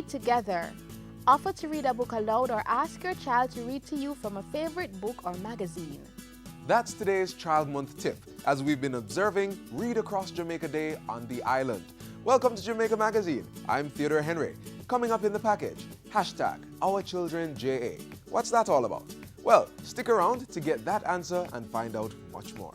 together. Offer to read a book aloud or ask your child to read to you from a favorite book or magazine. That's today's Child Month tip, as we've been observing Read Across Jamaica Day on the island. Welcome to Jamaica Magazine. I'm Theodore Henry. Coming up in the package, #OurChildrenJA. What's that all about? Well, stick around to get that answer and find out much more.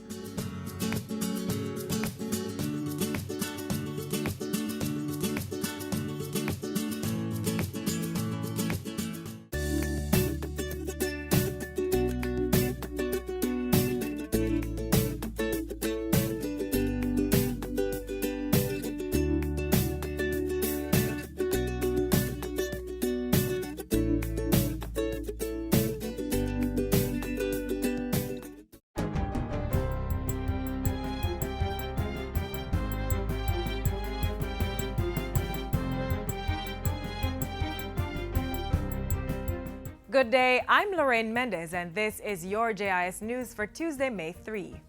Good day, I'm Lorraine Mendez and this is your JIS News for Tuesday, May 3.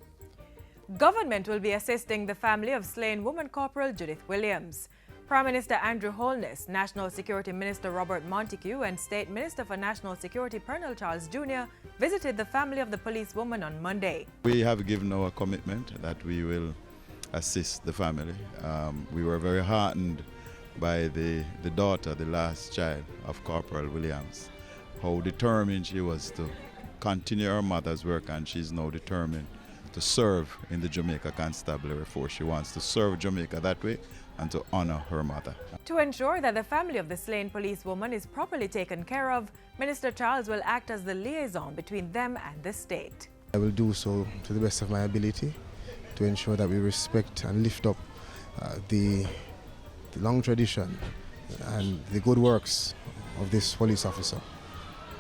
Government will be assisting the family of slain Woman Corporal Judith Williams. Prime Minister Andrew Holness, National Security Minister Robert Montague and State Minister for National Security Colonel Charles Jr. visited the family of the policewoman on Monday. We have given our commitment that we will assist the family. We were very heartened by the daughter, the last child of Corporal Williams, how determined she was to continue her mother's work, and she's now determined to serve in the Jamaica Constabulary Force. She wants to serve Jamaica that way and to honor her mother. To ensure that the family of the slain policewoman is properly taken care of, Minister Charles will act as the liaison between them and the state. I will do so to the best of my ability to ensure that we respect and lift up the long tradition and the good works of this police officer.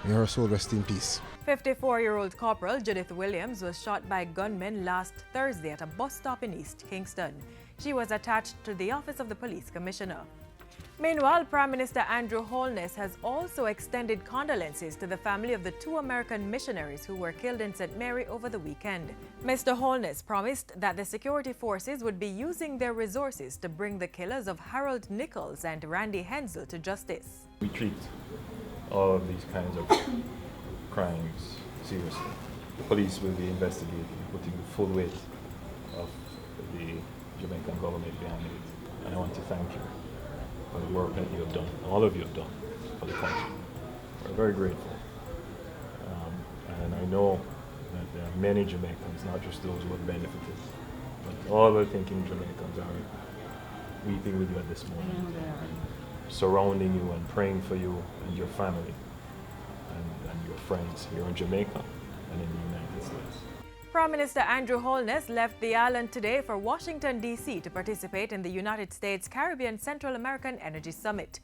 May her soul rest in peace. 54-year-old Corporal Judith Williams was shot by gunmen last Thursday at a bus stop in East Kingston. She was attached to the office of the police commissioner. Meanwhile, Prime Minister Andrew Holness has also extended condolences to the family of the 2 American missionaries who were killed in St. Mary over the weekend. Mr. Holness promised that the security forces would be using their resources to bring the killers of Harold Nichols and Randy Hensel to justice. We treat all of these kinds of crimes seriously. The police will be investigating, putting the full weight of the Jamaican government behind it. And I want to thank you for the work that you have done, all of you have done for the country. We're very grateful. And I know that there are many Jamaicans, not just those who have benefited, but all the thinking Jamaicans are weeping with you at this moment, surrounding you and praying for you and your family and your friends here in Jamaica and in the United States. Prime Minister Andrew Holness left the island today for Washington, D.C. to participate in the United States Caribbean Central American Energy Summit.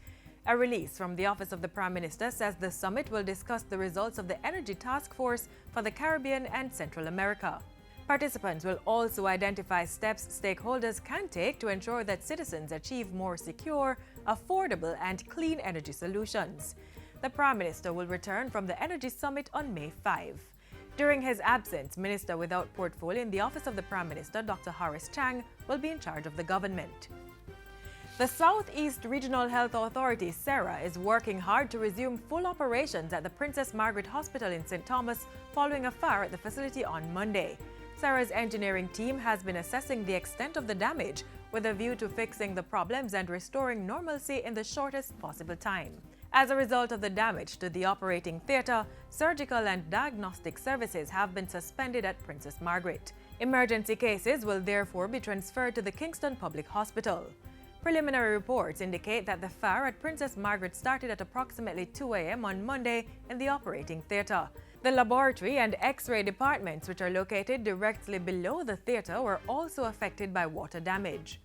A release from the Office of the Prime Minister says the summit will discuss the results of the Energy Task Force for the Caribbean and Central America. Participants will also identify steps stakeholders can take to ensure that citizens achieve more secure, affordable, and clean energy solutions. The Prime Minister will return from the Energy Summit on May 5. During his absence, Minister without portfolio in the Office of the Prime Minister, Dr. Horace Chang, will be in charge of the government. The Southeast Regional Health Authority, SERA, is working hard to resume full operations at the Princess Margaret Hospital in St. Thomas following a fire at the facility on Monday. SERA's engineering team has been assessing the extent of the damage with a view to fixing the problems and restoring normalcy in the shortest possible time. As a result of the damage to the operating theatre, surgical and diagnostic services have been suspended at Princess Margaret. Emergency cases will therefore be transferred to the Kingston Public Hospital. Preliminary reports indicate that the fire at Princess Margaret started at approximately 2 a.m. on Monday in the operating theatre. The laboratory and X-ray departments, which are located directly below the theatre, were also affected by water damage.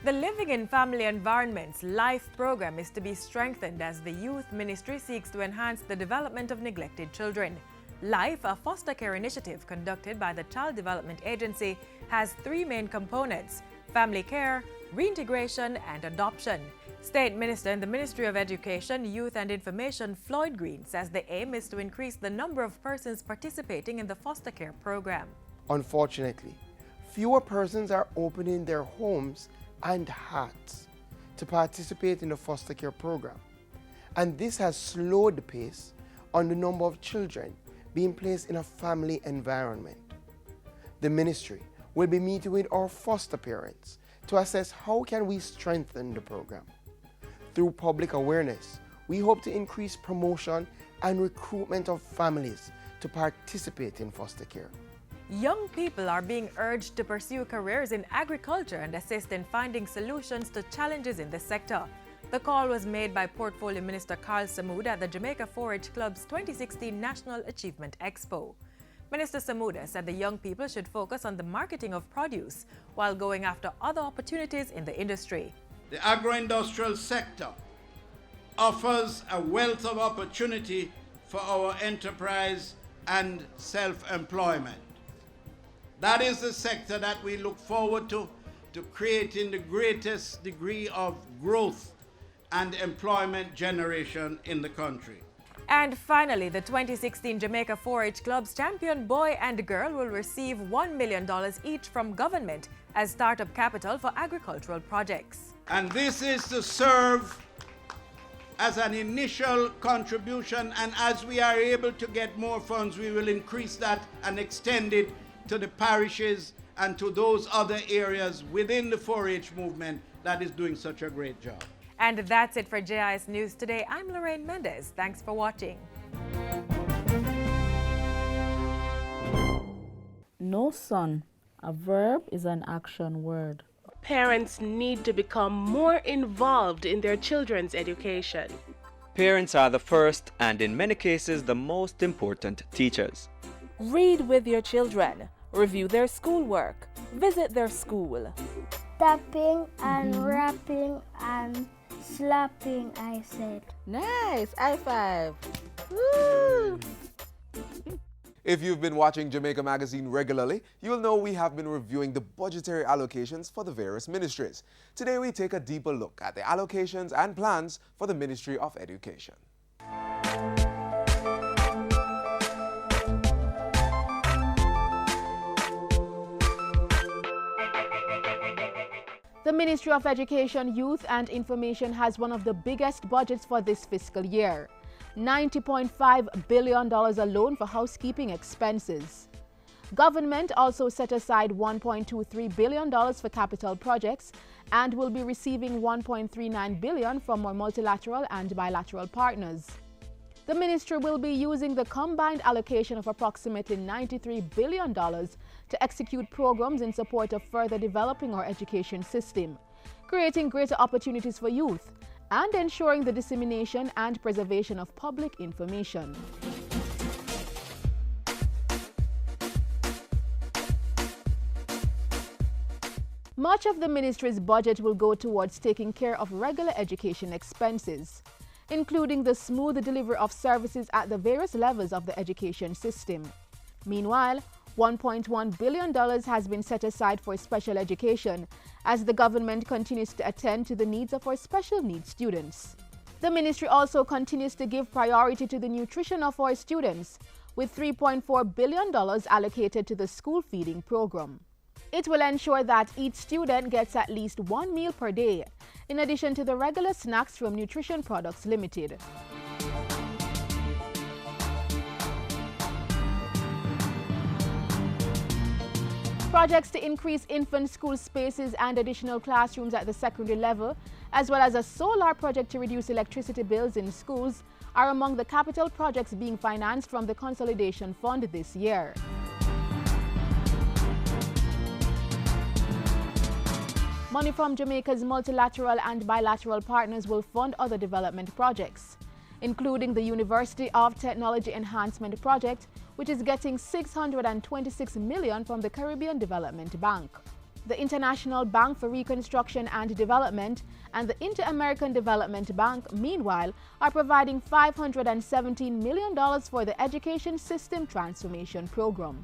The Living in Family Environments LIFE program is to be strengthened as the Youth Ministry seeks to enhance the development of neglected children. LIFE, a foster care initiative conducted by the Child Development Agency, has 3 main components: family care, reintegration, and adoption. State Minister in the Ministry of Education, Youth and Information, Floyd Green, says the aim is to increase the number of persons participating in the foster care program. Unfortunately, fewer persons are opening their homes and hearts to participate in the foster care program. and this has slowed the pace on the number of children being placed in a family environment. The ministry will be meeting with our foster parents to assess how can we strengthen the program. Through public awareness, we hope to increase promotion and recruitment of families to participate in foster care. Young people are being urged to pursue careers in agriculture and assist in finding solutions to challenges in this sector. The call was made by Portfolio Minister Carl Samuda at the Jamaica 4-H Club's 2016 National Achievement Expo. Minister Samuda said the young people should focus on the marketing of produce while going after other opportunities in the industry. The agro-industrial sector offers a wealth of opportunity for our enterprise and self-employment. That is the sector that we look forward to creating the greatest degree of growth and employment generation in the country. And finally, the 2016 Jamaica 4-H Club's champion boy and girl will receive $1 million each from government as startup capital for agricultural projects. And this is to serve as an initial contribution, and as we are able to get more funds, we will increase that and extend it to the parishes and to those other areas within the 4-H movement that is doing such a great job. And that's it for JIS News Today. I'm Lorraine Mendez. Thanks for watching. No, son. A verb is an action word. Parents need to become more involved in their children's education. Parents are the first and in many cases the most important teachers. Read with your children. Review their schoolwork. Visit their school. Tapping and rapping and slapping, I said. Nice! High five! Woo! If you've been watching Jamaica Magazine regularly, you'll know we have been reviewing the budgetary allocations for the various ministries. Today we take a deeper look at the allocations and plans for the Ministry of Education. The Ministry of Education, Youth and Information has one of the biggest budgets for this fiscal year. $90.5 billion alone for housekeeping expenses. Government also set aside $1.23 billion for capital projects and will be receiving $1.39 billion from more multilateral and bilateral partners. The ministry will be using the combined allocation of approximately $93 billion to execute programs in support of further developing our education system, creating greater opportunities for youth, and ensuring the dissemination and preservation of public information. Much of the ministry's budget will go towards taking care of regular education expenses, including the smooth delivery of services at the various levels of the education system. Meanwhile, $1.1 billion has been set aside for special education as the government continues to attend to the needs of our special needs students. The ministry also continues to give priority to the nutrition of our students, with $3.4 billion allocated to the school feeding program. It will ensure that each student gets at least one meal per day, in addition to the regular snacks from Nutrition Products Limited. Projects to increase infant school spaces and additional classrooms at the secondary level, as well as a solar project to reduce electricity bills in schools, are among the capital projects being financed from the Consolidation Fund this year. Money from Jamaica's multilateral and bilateral partners will fund other development projects, including the University of Technology Enhancement Project, which is getting $626 million from the Caribbean Development Bank. The International Bank for Reconstruction and Development and the Inter-American Development Bank, meanwhile, are providing $517 million for the Education System Transformation Program.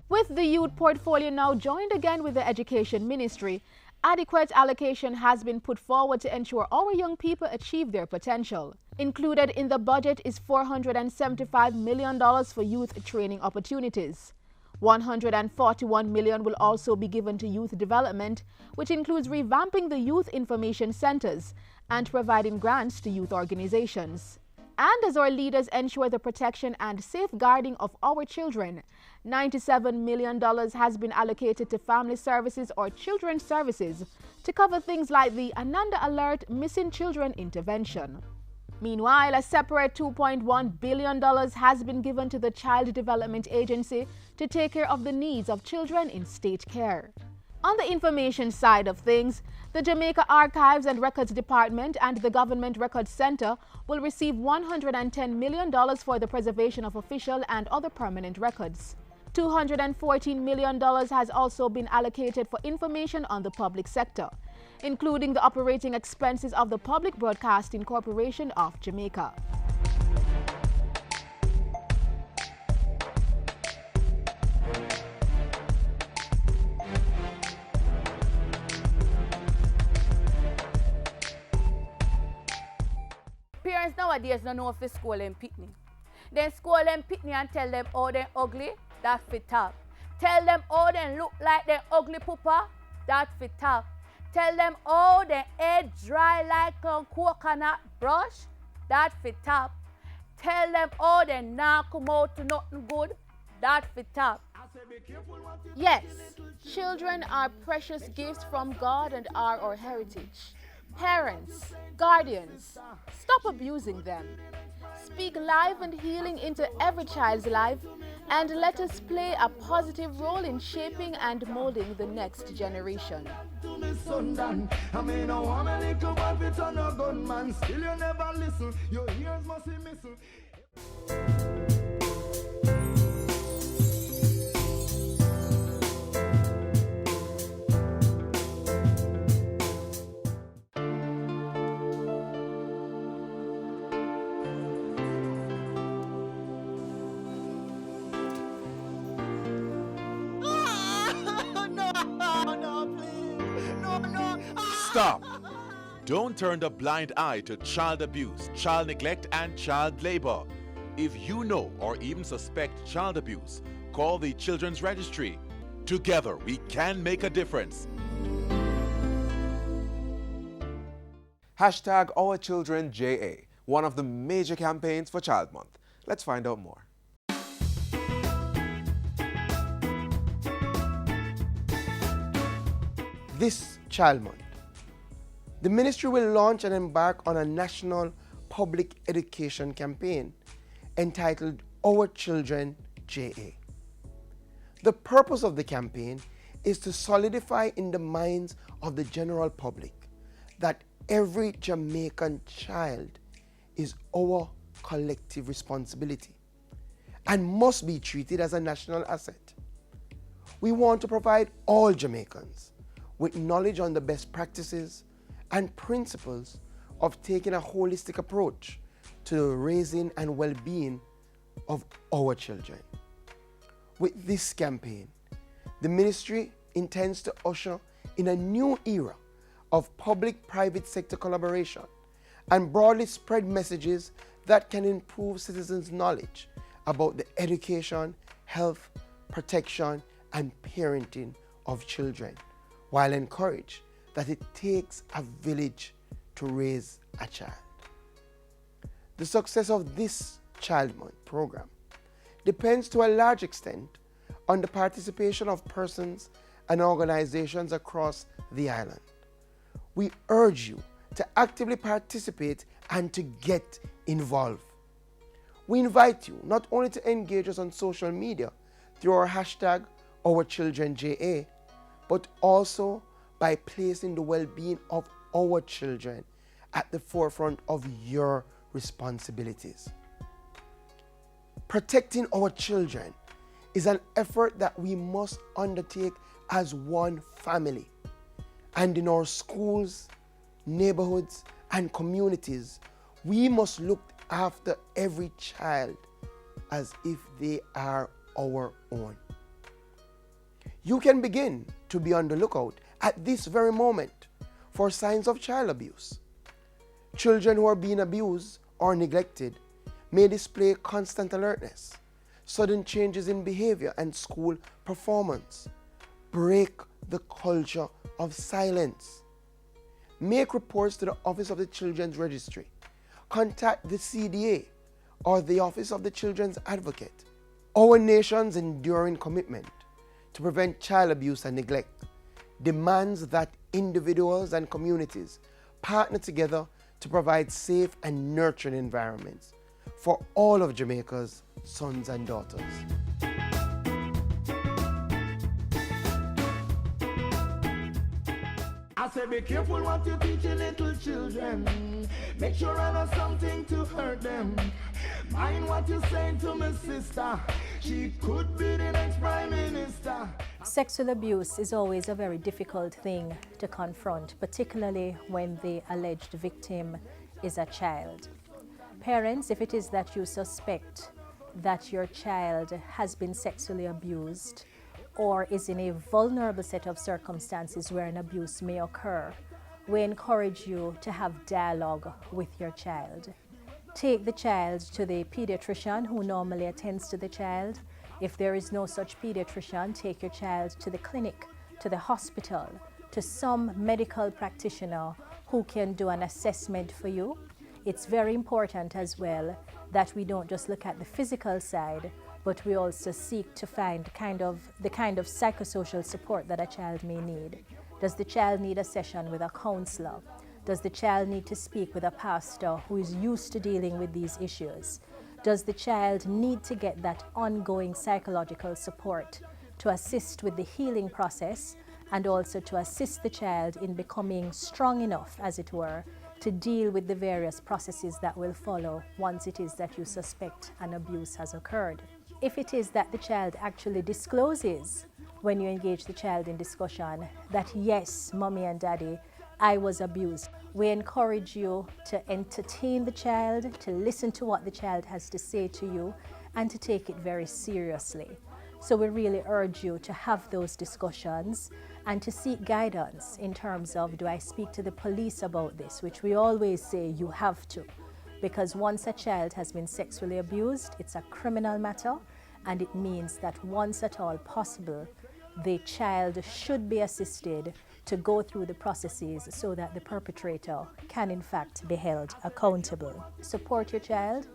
With the youth portfolio now joined again with the Education Ministry, adequate allocation has been put forward to ensure our young people achieve their potential. Included in the budget is $475 million for youth training opportunities, $141 million will also be given to youth development, which includes revamping the youth information centers and providing grants to youth organizations. And as our leaders ensure the protection and safeguarding of our children, $97 million has been allocated to family services or children's services to cover things like the Ananda Alert Missing Children intervention. Meanwhile, a separate $2.1 billion has been given to the Child Development Agency to take care of the needs of children in state care. On the information side of things, the Jamaica Archives and Records Department and the Government Records Center will receive $110 million for the preservation of official and other permanent records. $214 million has also been allocated for information on the public sector, including the operating expenses of the Public Broadcasting Corporation of Jamaica. Parents nowadays don't know if they school them pitney. Then school them pitney and tell them oh they ugly, that fit top. Tell them oh they look like they ugly poopa, that fit top. Tell them oh they head dry like a coconut brush, that fit top. Tell them oh they not come out to nothing good, that fit top. Yes, children are precious gifts from God and are our heritage. Parents, guardians, stop abusing them. Speak life and healing into every child's life and let us play a positive role in shaping and molding the next generation. Stop! Don't turn a blind eye to child abuse, child neglect, and child labor. If you know or even suspect child abuse, call the Children's Registry. Together, we can make a difference. Hashtag Our Children JA, one of the major campaigns for Child Month. Let's find out more. This Child Month, the ministry will launch and embark on a national public education campaign entitled Our Children JA. The purpose of the campaign is to solidify in the minds of the general public that every Jamaican child is our collective responsibility and must be treated as a national asset. We want to provide all Jamaicans with knowledge on the best practices and principles of taking a holistic approach to the raising and well-being of our children. With this campaign, the ministry intends to usher in a new era of public-private sector collaboration and broadly spread messages that can improve citizens' knowledge about the education, health, protection, and parenting of children, while encourage that it takes a village to raise a child. The success of this Child Month program depends to a large extent on the participation of persons and organizations across the island. We urge you to actively participate and to get involved. We invite you not only to engage us on social media through our hashtag OurChildrenJA, but also by placing the well-being of our children at the forefront of your responsibilities. Protecting our children is an effort that we must undertake as one family. And in our schools, neighborhoods, and communities, we must look after every child as if they are our own. You can begin to be on the lookout at this very moment for signs of child abuse. Children who are being abused or neglected may display constant alertness, sudden changes in behavior and school performance. Break the culture of silence. Make reports to the Office of the Children's Registry. Contact the CDA or the Office of the Children's Advocate. Our nation's enduring commitment to prevent child abuse and neglect demands that individuals and communities partner together to provide safe and nurturing environments for all of Jamaica's sons and daughters. I say be careful what you teach your little children. Make sure I know something to hurt them. Mind what you saying to my sister. She could be the next Prime Minister. Sexual abuse is always a very difficult thing to confront, particularly when the alleged victim is a child. Parents, if it is that you suspect that your child has been sexually abused or is in a vulnerable set of circumstances where an abuse may occur, we encourage you to have dialogue with your child. Take the child to the pediatrician who normally attends to the child. If there is no such pediatrician, take your child to the clinic, to the hospital, to some medical practitioner who can do an assessment for you. It's very important as well that we don't just look at the physical side, but we also seek to find the kind of psychosocial support that a child may need. Does the child need a session with a counselor? Does the child need to speak with a pastor who is used to dealing with these issues? Does the child need to get that ongoing psychological support to assist with the healing process and also to assist the child in becoming strong enough, as it were, to deal with the various processes that will follow once it is that you suspect an abuse has occurred? If it is that the child actually discloses when you engage the child in discussion that yes, mommy and daddy, I was abused, we encourage you to entertain the child, to listen to what the child has to say to you, and to take it very seriously. So we really urge you to have those discussions and to seek guidance in terms of, do I speak to the police about this, which we always say you have to, because once a child has been sexually abused, it's a criminal matter, and it means that once at all possible, the child should be assisted to go through the processes so that the perpetrator can in fact be held accountable. Support your child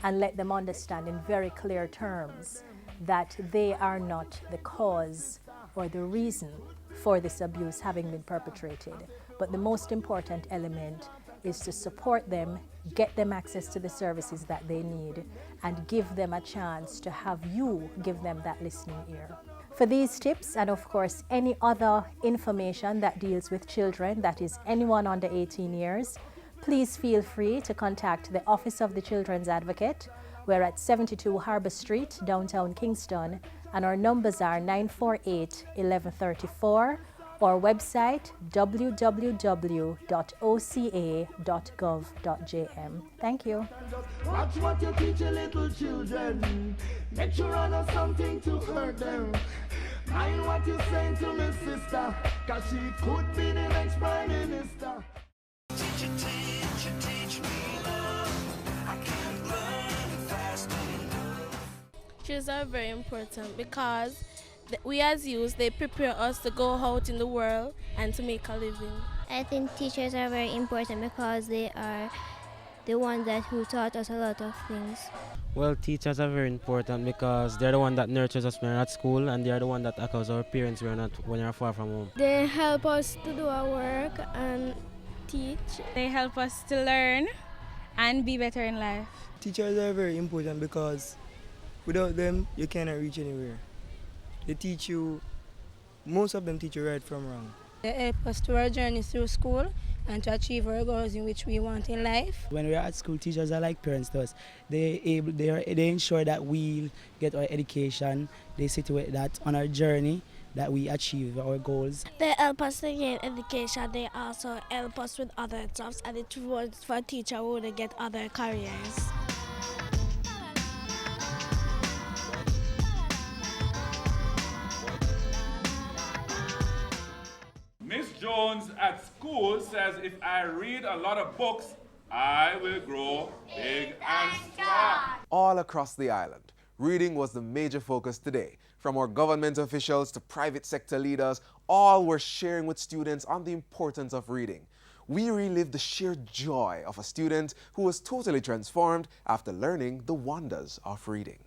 and let them understand in very clear terms that they are not the cause or the reason for this abuse having been perpetrated. But the most important element is to support them, get them access to the services that they need, and give them a chance to have you give them that listening ear. For these tips and of course any other information that deals with children, that is anyone under 18 years, please feel free to contact the Office of the Children's Advocate. We're at 72 Harbour Street, downtown Kingston, and our numbers are 948-1134, or website www.oca.gov.jm. Thank you. Watch what you teach your little children. Make sure I know something to hurt them. Mind what you saying to my sister, cause she could be the next Prime Minister. Teach me love. I can't learn fast enough. Teachers are very important because we as youth, they prepare us to go out in the world and to make a living. I think teachers are very important because they are the ones who taught us a lot of things. Well, teachers are very important because they're the one that nurtures us when we're at school, and they're the one that echoes our parents when we're far from home. They help us to do our work and teach. They help us to learn and be better in life. Teachers are very important because without them, you cannot reach anywhere. They teach you, most of them teach you right from wrong. They help us to our journey through school and to achieve our goals in which we want in life. When we're at school, teachers are like parents to us. They ensure that we get our education. They see to it that on our journey that we achieve our goals. They help us to gain education. They also help us with other jobs, and it was for a teacher who would get other careers. Miss Jones at school says if I read a lot of books, I will grow big and strong. All across the island, Reading was the major focus today. From our government officials to private sector leaders, all were sharing with students on the importance of reading. We relived the sheer joy of a student who was totally transformed after learning the wonders of reading.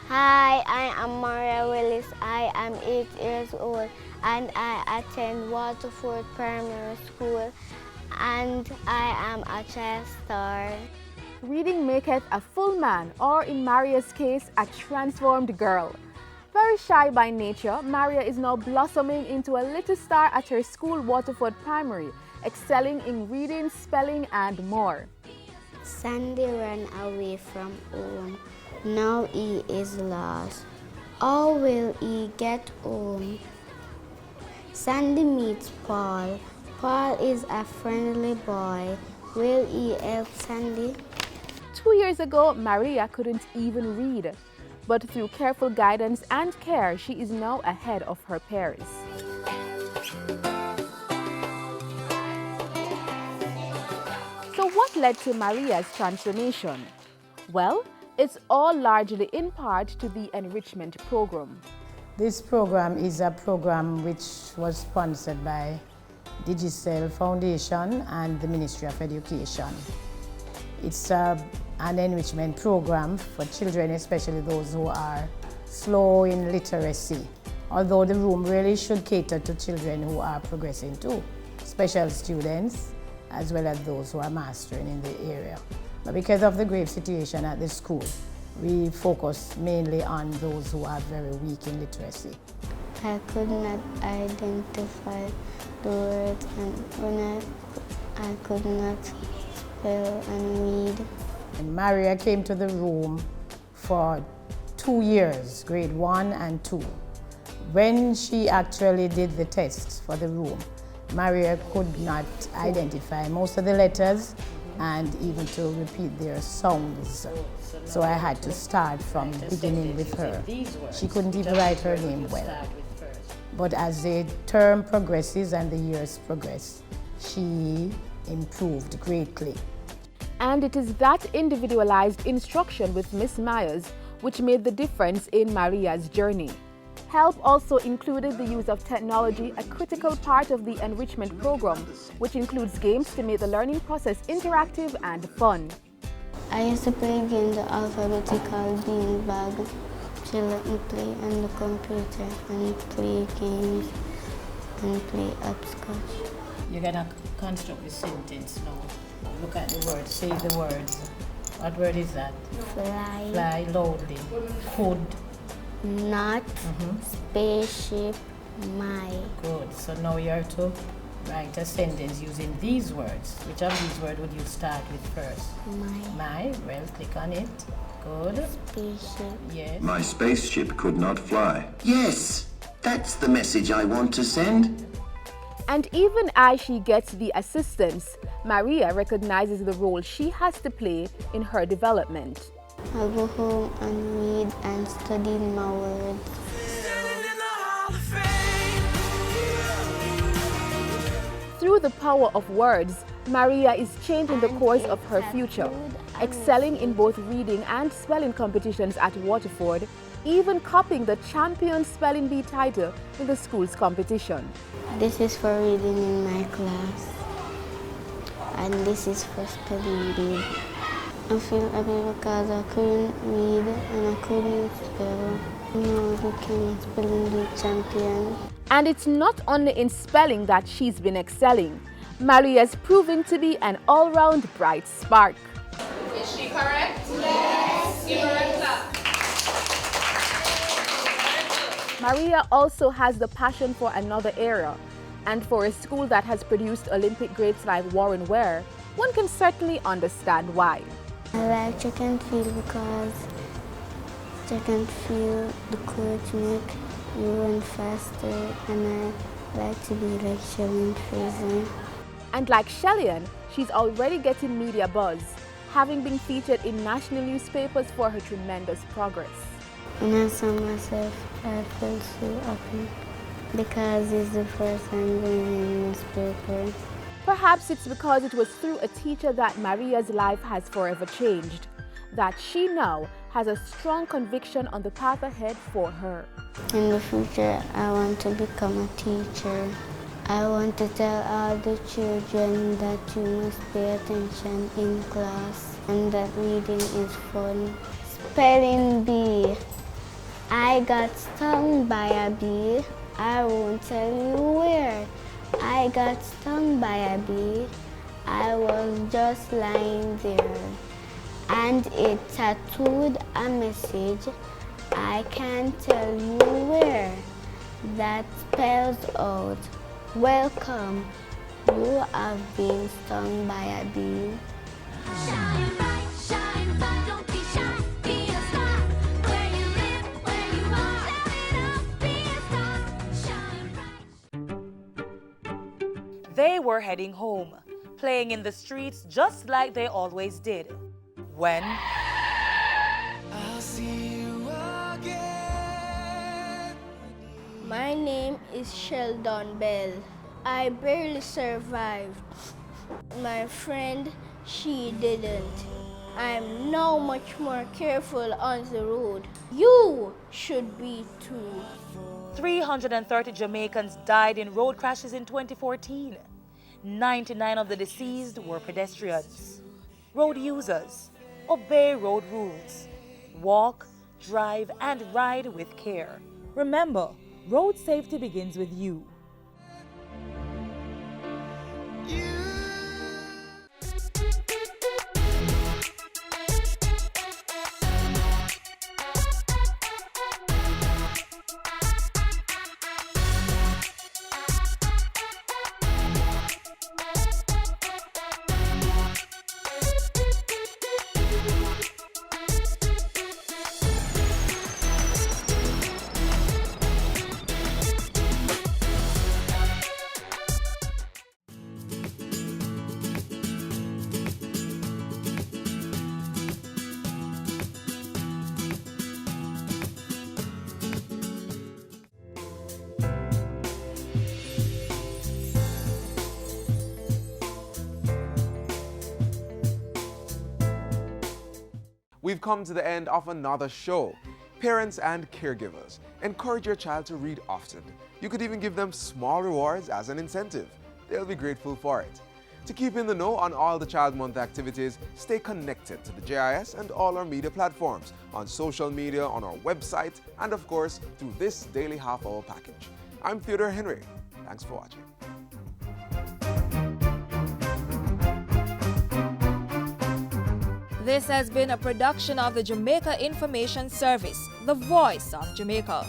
Hi, I am Maria Willis. I am 8 years old and I attend Waterford Primary School and I am a child star. Reading maketh a full man, or in Maria's case, a transformed girl. Very shy by nature, Maria is now blossoming into a little star at her school, Waterford Primary, excelling in reading, spelling, and more. Sandy ran away from home. Now he is lost. How will he get home? Sandy meets Paul. Paul is a friendly boy. Will he help Sandy? 2 years ago, Maria couldn't even read. But through careful guidance and care, she is now ahead of her peers. So what led to Maria's transformation? Well, it's all largely in part to the enrichment program. This program is a program which was sponsored by Digicel Foundation and the Ministry of Education. It's an enrichment program for children, especially those who are slow in literacy. Although the room really should cater to children who are progressing too, special students, as well as those who are mastering in the area. But because of the grave situation at the school, we focus mainly on those who are very weak in literacy. I could not identify the words and when I could not spell and read. And Maria came to the room for 2 years, grade 1 and 2. When she actually did the test for the room, Maria could not identify most of the letters and even to repeat their sounds. So I had to start from the beginning with her. She couldn't even write her name well. But as the term progresses and the years progress, she improved greatly. And it is that individualized instruction with Miss Myers which made the difference in Maria's journey. Help also included the use of technology, a critical part of the enrichment program, which includes games to make the learning process interactive and fun. I used to play games, the alphabetical beanbag. She let me play on the computer and play games and play hopscotch. You're gonna construct the sentence now. Look at the words, say the words. What word is that? Fly. Fly loudly. Food. Not. Spaceship. My. Good. So now you have to write a sentence using these words. Which of these words would you start with first? My. Well, click on it. Good. Spaceship. Yes. My spaceship could not fly. Yes, that's the message I want to send. And even as she gets the assistance, Maria recognizes the role she has to play in her development. I'll go home and read and study my words. Through the power of words, Maria is changing the course of her future, excelling in both reading and spelling competitions at Waterford, even copying the champion spelling bee title in the school's competition. This is for reading in my class, and this is for spelling bee. I feel happy because I couldn't read and I couldn't spell. Now I became a spelling bee champion. And it's not only in spelling that she's been excelling. Maria's proving to be an all-round bright spark. Is she correct? Yes. Give her a clap. Maria also has the passion for another era, and for a school that has produced Olympic greats like Warren Ware, one can certainly understand why. I like track and field because track and field, the coach make you run faster, and I like to be like Shelley Fraser. And like Shelley, she's already getting media buzz, having been featured in national newspapers for her tremendous progress. When I saw myself, I felt so happy Because it's the first time going in newspaper. Perhaps it's because it was through a teacher that Maria's life has forever changed, that she now has a strong conviction on the path ahead for her. In the future, I want to become a teacher. I want to tell all the children that you must pay attention in class and that reading is fun. Spelling bee. I got stung by a bee. I won't tell you where. I got stung by a bee. I was just lying there. And it tattooed a message. I can't tell you where. That spells out, welcome, you have been stung by a bee. Shine bright, don't be shy, be a star. Where you live, where you are, shout it out, be a star. Shine bright. They were heading home, playing in the streets just like they always did. When I'll see you again. My name is Sheldon Bell. I barely survived. My friend, she didn't. I'm now much more careful on the road. You should be too. 330 Jamaicans died in road crashes in 2014. 99 of the deceased were pedestrians. Road users, obey road rules. Walk, drive, and ride with care. Remember, road safety begins with you. We've come to the end of another show. Parents and caregivers, encourage your child to read often. You could even give them small rewards as an incentive. They'll be grateful for it. To keep in the know on all the Child Month activities, stay connected to the JIS and all our media platforms, on social media, on our website, and of course, through this daily half-hour package. I'm Theodore Henry. Thanks for watching. This has been a production of the Jamaica Information Service, the voice of Jamaica.